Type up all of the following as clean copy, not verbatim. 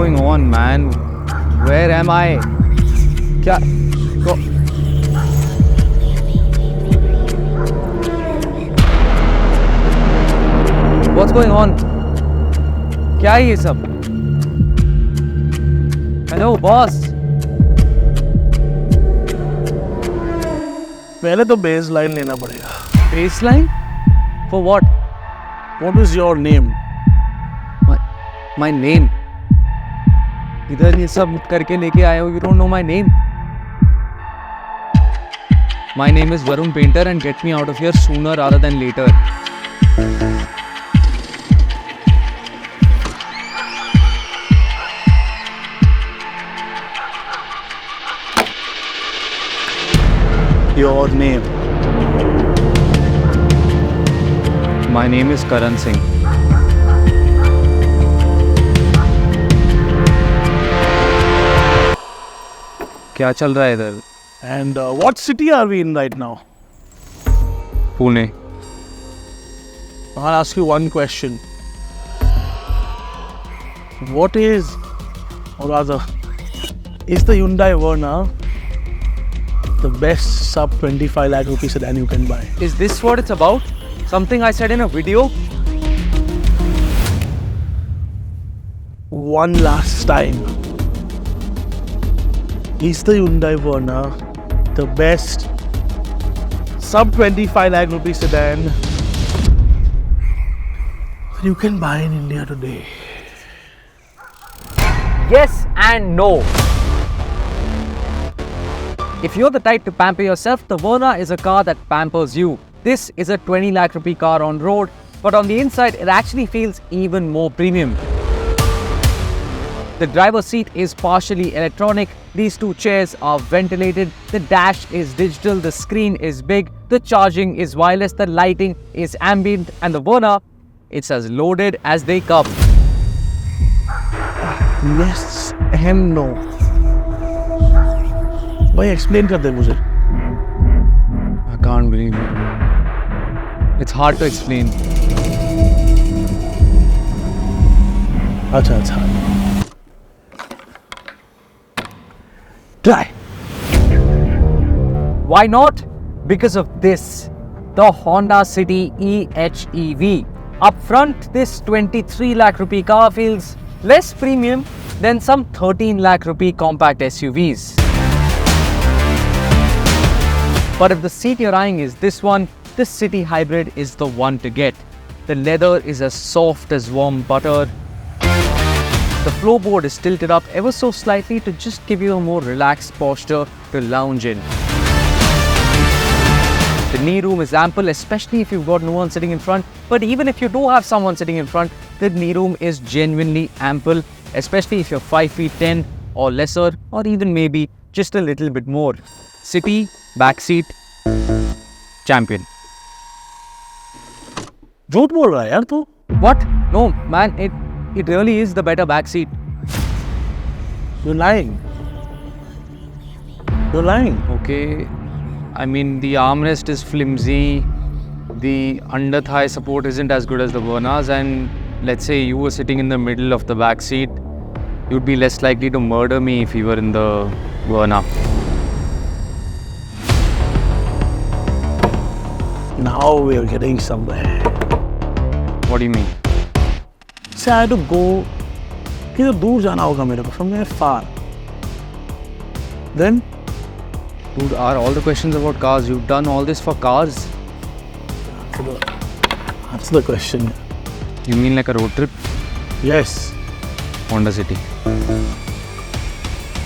going on, man? Where am I? क्या? What's going on? क्या है ये सब? Hello, boss. पहले तो बेस लाइन लेना पड़ेगा. Baseline? For what? What is your name? My name. इधर ये सब करके लेके आए हो. You don't know my name. My name is Varun Painter and get me out of here sooner rather than later. Your name. My name is Karan Singh. क्या चल रहा है इधर? And what city are we in right now? Pune. I'll ask you one question. What is, or rather, is the Hyundai Verna the best sub 25 lakh rupee sedan you can buy? Is this what it's about? Something I said in a video? One last time. Is the Hyundai Verna the best sub 25 lakh rupee sedan you can buy in India today? Yes and no. If you're the type to pamper yourself, the Verna is a car that pampers you. This is a 20 lakh rupee car on road, but on the inside it actually feels even more premium. The driver's seat is partially electronic, these two chairs are ventilated, the dash is digital, the screen is big, the charging is wireless, the lighting is ambient, and the Verna, it's as loaded as they come. Yes and no. भाई explain कर दे मुझे. I can't believe it. It's hard to explain. अच्छा. Try. Why not? Because of this, the Honda City EHEV. Up front, this 23 lakh rupee car feels less premium than some 13 lakh rupee compact SUVs. But if the seat you're eyeing is this one, this City Hybrid is the one to get. The leather is as soft as warm butter. The floorboard is tilted up ever so slightly to just give you a more relaxed posture to lounge in. The knee room is ample, especially if you've got no one sitting in front. But even if you do have someone sitting in front, the knee room is genuinely ample, especially if you're 5 feet 10 or lesser, or even maybe just a little bit more. City, backseat, champion. झूठ बोल रहा है यार तू. What? No, man, it really is the better backseat. You're lying. You're lying. Okay, I mean the armrest is flimsy, the under thigh support isn't as good as the Verna's, and let's say you were sitting in the middle of the back seat, you'd be less likely to murder me if you were in the Verna. Now we're getting somewhere. What do you mean? Say I had to go. किधर दूर जाना होगा मेरे को from there far. Then, Dude, are all the questions about cars? You've done all this for cars? answer the question. You mean like a road trip? Yes. Honda City.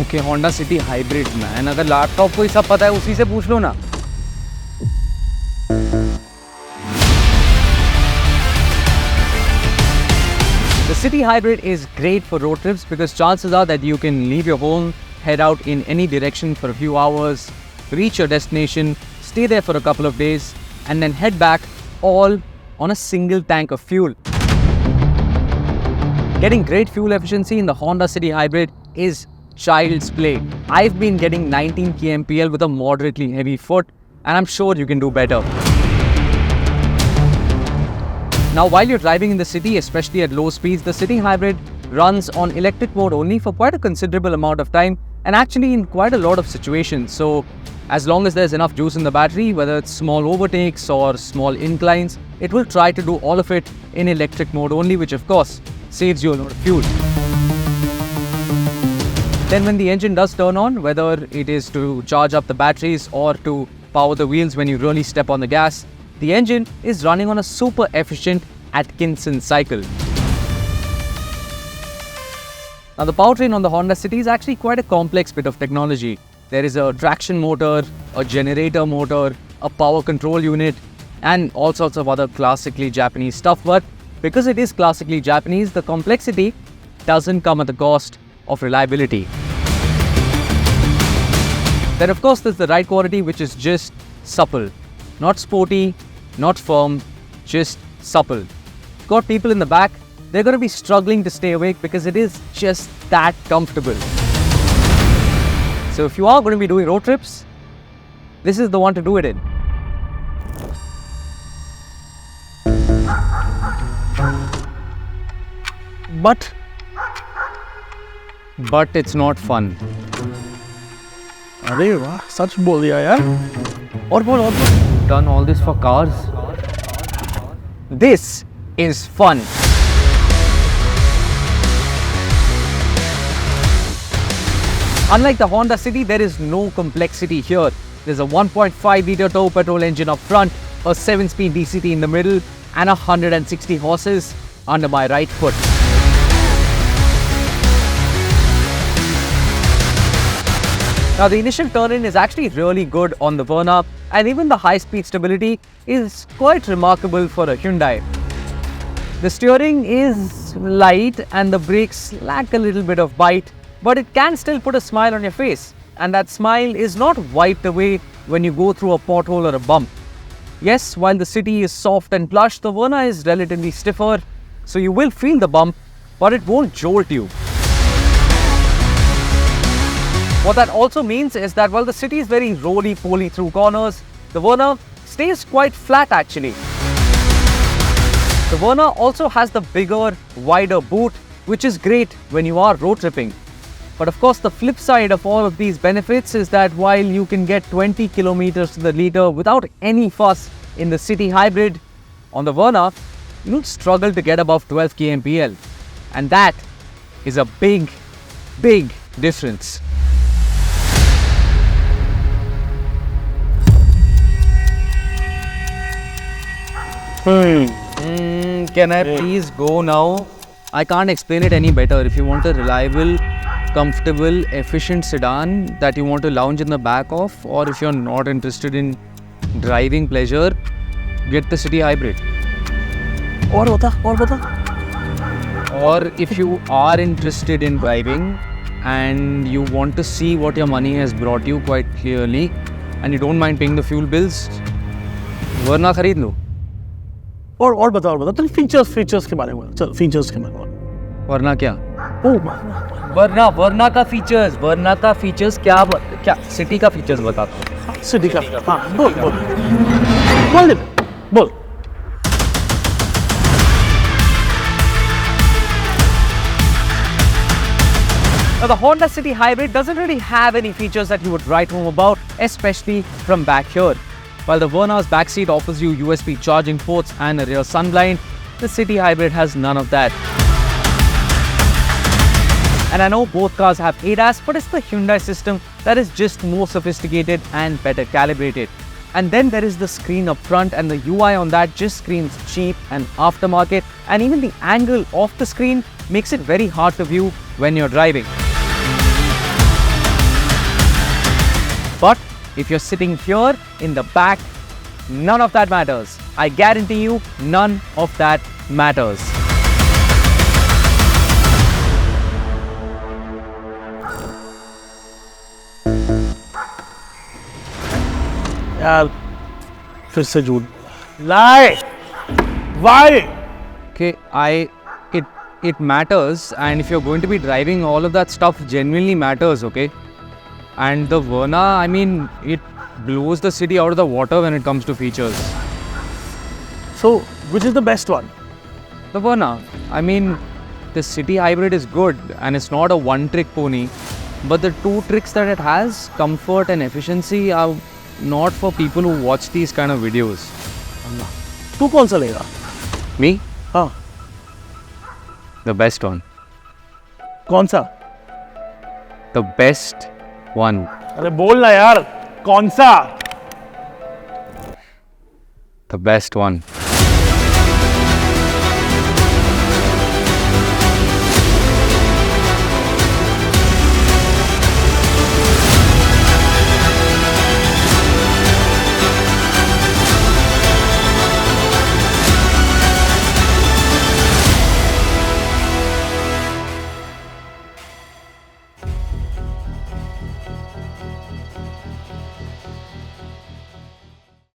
Okay, Honda City Hybrid, man. अगर laptop को ही सब पता है उसी से पूछ लो ना. The City Hybrid is great for road trips because chances are that you can leave your home, head out in any direction for a few hours, reach your destination, stay there for a couple of days, and then head back all on a single tank of fuel. Getting great fuel efficiency in the Honda City Hybrid is child's play. I've been getting 19 kmpl with a moderately heavy foot, and I'm sure you can do better. Now, while you're driving in the city, especially at low speeds, the City Hybrid runs on electric mode only for quite a considerable amount of time and actually in quite a lot of situations. So, as long as there's enough juice in the battery, whether it's small overtakes or small inclines, it will try to do all of it in electric mode only, which of course saves you a lot of fuel. Then when the engine does turn on, whether it is to charge up the batteries or to power the wheels when you really step on the gas, the engine is running on a super efficient Atkinson cycle. Now, the powertrain on the Honda City is actually quite a complex bit of technology. There is a traction motor, a generator motor, a power control unit, and all sorts of other classically Japanese stuff. But because it is classically Japanese, the complexity doesn't come at the cost of reliability. Then, of course, there's the ride quality, which is just supple. Not sporty, not firm, just supple. Got people in the back, they're going to be struggling to stay awake because it is just that comfortable. So if you are going to be doing road trips, this is the one to do it in. But it's not fun. अरे वाह, सच बोल दिया यार. और बोल. Done all this for cars. This is fun. Unlike the Honda City, there is no complexity here. There's a 1.5-litre turbo-petrol engine up front, a 7-speed DCT in the middle, and 160 horses under my right foot. Now, the initial turn-in is actually really good on the Verna, and even the high-speed stability is quite remarkable for a Hyundai. The steering is light and the brakes lack a little bit of bite, but it can still put a smile on your face, and that smile is not wiped away when you go through a pothole or a bump. Yes, while the City is soft and plush, the Verna is relatively stiffer, so you will feel the bump, but it won't jolt you. What that also means is that while the City is very roly-poly through corners, the Verna stays quite flat actually. The Verna also has the bigger, wider boot, which is great when you are road tripping. But of course, the flip side of all of these benefits is that while you can get 20 kilometers to the litre without any fuss in the City Hybrid, on the Verna, you'll struggle to get above 12 kmpl. And that is a big, big difference. Can I please go now? I can't explain it any better. If you want a reliable, comfortable, efficient sedan that you want to lounge in the back of, or if you're not interested in driving pleasure, get the City Hybrid. और बता. Or if you are interested in driving and you want to see what your money has brought you quite clearly and you don't mind paying the fuel bills, Verna खरीद लो. और बता. चल features के बारे में. चल फीचर्स के बारे में. वरना क्या? वर्ना का फीचर्स क्या सिटी का फीचर्स बताता हूँ. सिटी का. हाँ, बोल. Now, the Honda City Hybrid doesn't really have any features that you would write home about, especially from back here. While the Verna's backseat offers you USB charging ports and a rear sunblind, the City Hybrid has none of that. And I know both cars have ADAS, but it's the Hyundai system that is just more sophisticated and better calibrated. And then there is the screen up front, and the UI on that just screams cheap and aftermarket, and even the angle of the screen makes it very hard to view when you're driving. But if you're sitting here in the back, none of that matters. I guarantee you, none of that matters. यार फिर से झूठ. Lie. Why? Okay, it matters, and if you're going to be driving, all of that stuff genuinely matters, okay? And the Verna, I mean, it blows the City out of the water when it comes to features. So, which is the best one? The Verna, I mean, the city hybrid is good and it's not a one-trick pony, but the two tricks that it has, comfort and efficiency, are not for people who watch these kind of videos. तू कौन सा लेगा? Me? हाँ, The best one. कौन सा? The best one. अरे बोल ना यार, कौन सा? The best one.